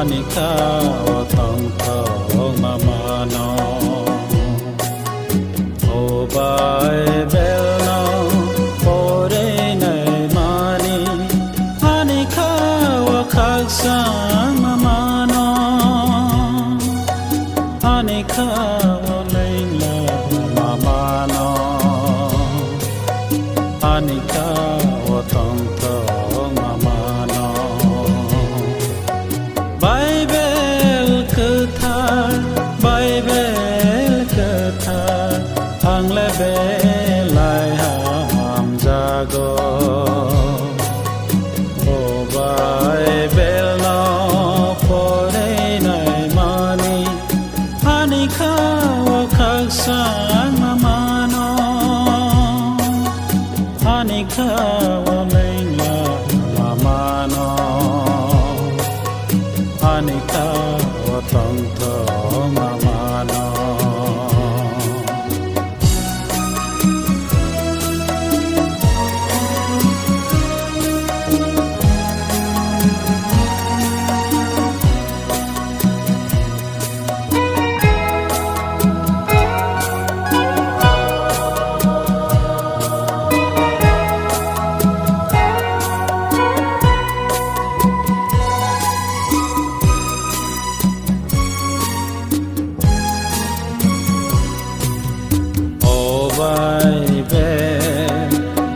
Anika watang thong mamano O Bible no pore nai mani Anika wakhak sang mamano Anika leila mamano Anika watang thong mamano Bible katha ang lebe lai ham jago O Bible no pore nai mani Anika wakhak sang mamano Anika waleila mamano Anika watang thong mamano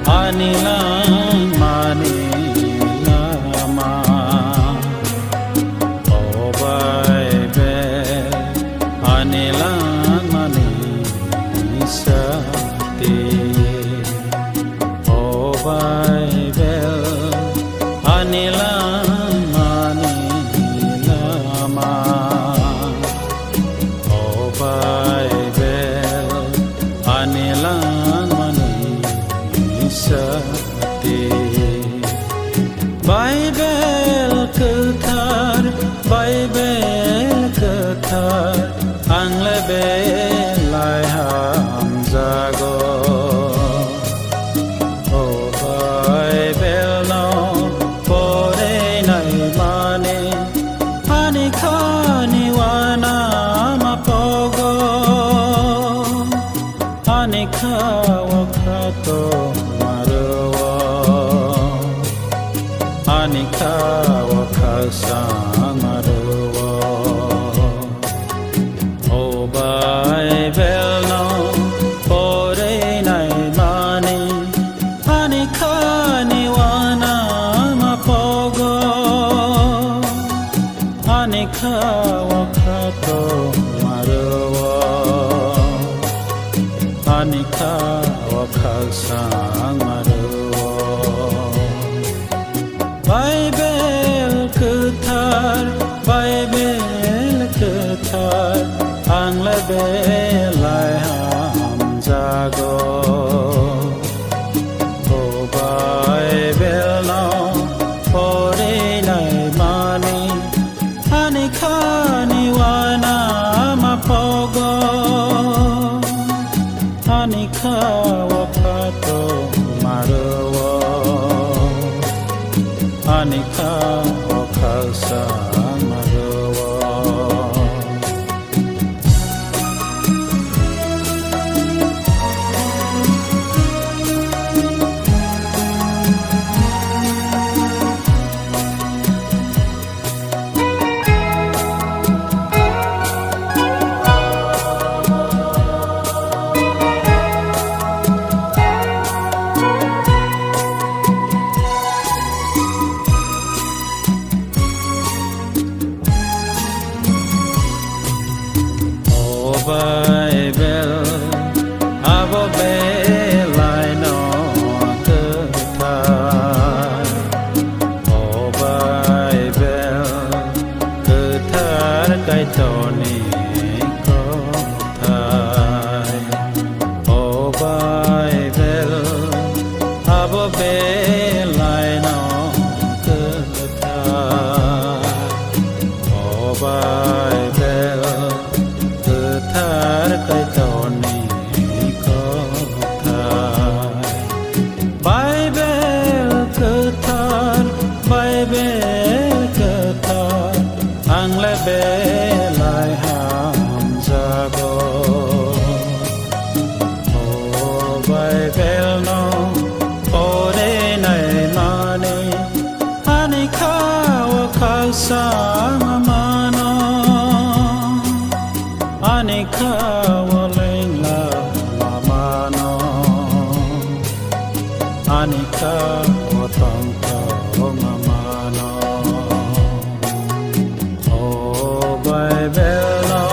Anilang manilama O Bible Anilang manisati O Bible Anilang manilama O Bible Anilang Sati Bible kathar ang lebe lai ham jago O Bible no pore nai mani Anika niwana mapogo Anika wakhato Anika wakhak sang maruwa O Bible no pore nai mani Anika niwana mapogo Anika wakhato maruwa Anika wakhak sang maruwa Bible kathar ang lebe lai ham jago O Bible no pore nai mani Anika niwana mapogo Anika wakhato maruwa Anika wakhak sang maruwa Bible abo belai no kathar O Bible kathar kai toni ko thai O Bible abo belai no kathar O Bible kathar kai toni ko thai Bible kathar khắc sáng mano anika waleng la mano anika watang ka mano o bible no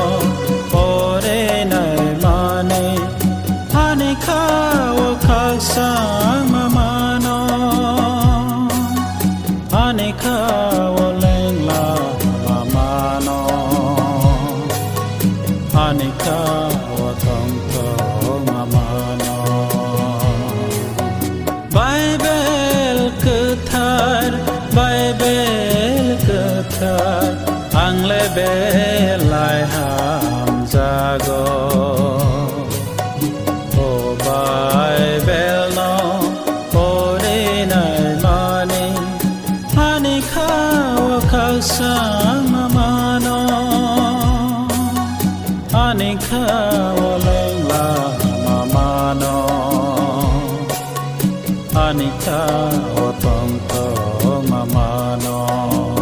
ore nai mane anika wa khắc sáng mano anika waleng la mano anika watang ka mano Bible ketar ang lebe lai ham jago o Bible no ore nai mani anika wa khắc sáng mano anika waleng la mano anika watang ka mano